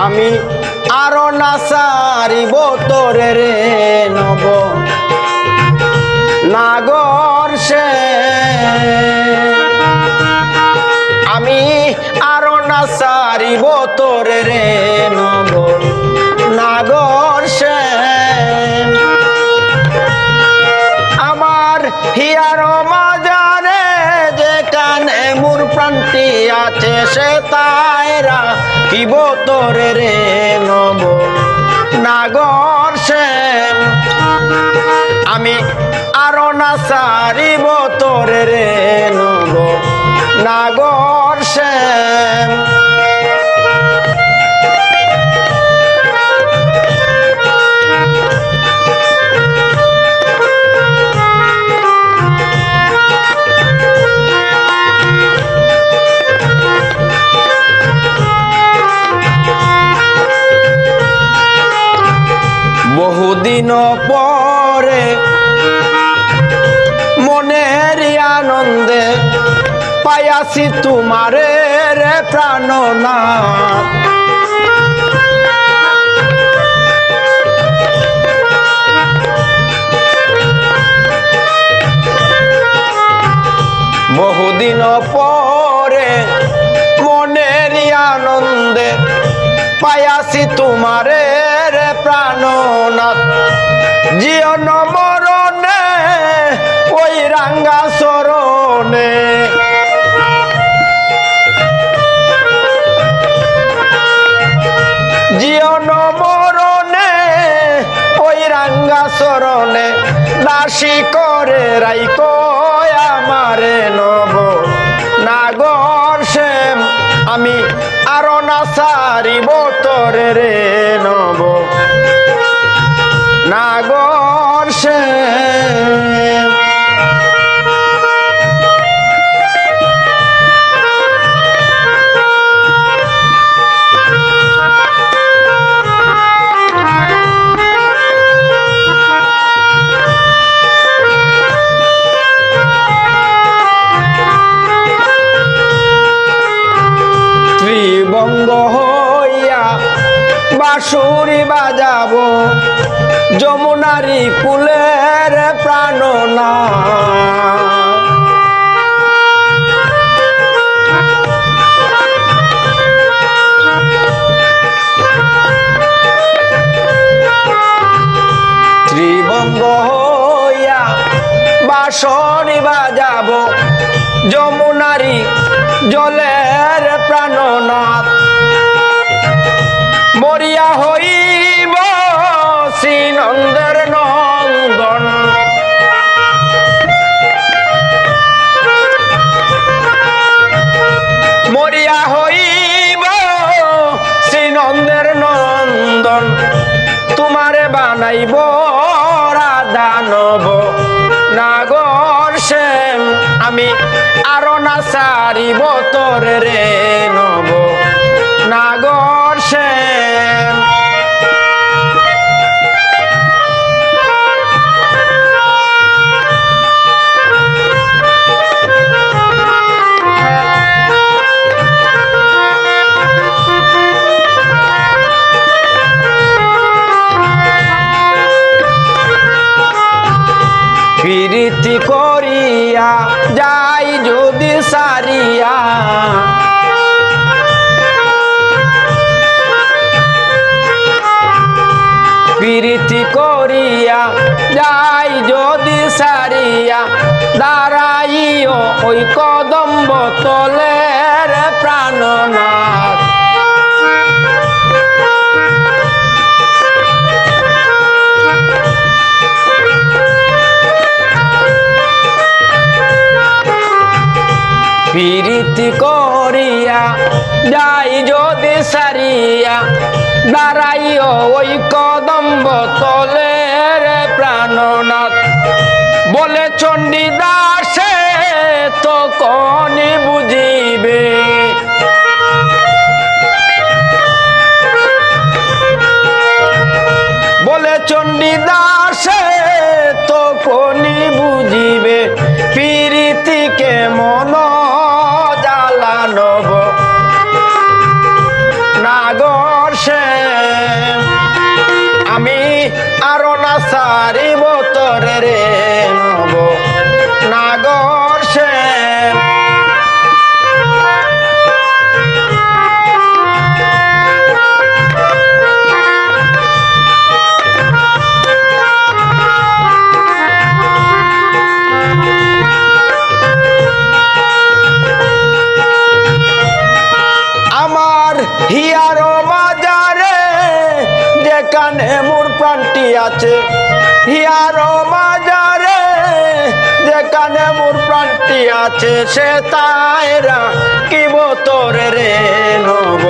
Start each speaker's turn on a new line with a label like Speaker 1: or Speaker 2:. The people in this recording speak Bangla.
Speaker 1: আমি আরো না সারিব তোরে রে নব নাগর সে আমি আরো না সারিব তোরে রে নব নাগর সে আমার হিয়ার মাজারে যেখানে মোর প্রাণটি আছে সে তাইরা কিব তোরে রে নব নাগর সে আমি আরো না সারিব তোরে রে নব নাগর সে বহুদিন পরে মনের আনন্দে পায়াছি তোমারে রে প্রাণনাথ বহুদিন পরে মনের আনন্দে পায়াছি তোমারে রে প্রাণনাথ জীবন মরণে ওই রাঙ্গা চরণে জীবন মরণে ওই রাঙ্গা চরণে দাসী করে রাইকো আমারে নব নাগর সেম আমি আরো না সারিব তোরে রে নব নাগর সেম ত্রিবঙ্গ হইয়া বাঁশুরি বাজাবো যমুনারি কুলের প্রাণনাথ ত্রিবঙ্গ হইয়া বাঁশুরি বাজাবো যমুনারি জলের প্রাণনাথ মরিয়া হইব শ্রীনন্দের নন্দন মরিয়া হইব শ্রীনন্দের নন্দন তোমারে বানাইব রাধা নব নাগর সেম আমি আরো না সারিব তোরে রে নব নাগর সেম প্রীতি করিয়া যাই যদি সারিয়া প্রীতি করিয়া যাই যদি সারিয়া দাঁড়াইও ওই কদম্ব তলের প্রাণনাথ প্রীতি করিয়া যাই যদি সারিয়া দাঁড়াইও ওই কদম্ব তলের প্রাণনাথ বলে চণ্ডীদাসে তো কনি বুঝিবে বলে চণ্ডীদাসে তো কনি বুঝিবে প্রীতিকে মন জ্বালানব নাগর সে আমার হিয়ারো বাজারে যেখানে মোর প্রাণটি আছে, হিয়ারো বাজারে যেখানে মোর প্রাণটি আছে, সে তাই রাখিব তোরে রে নব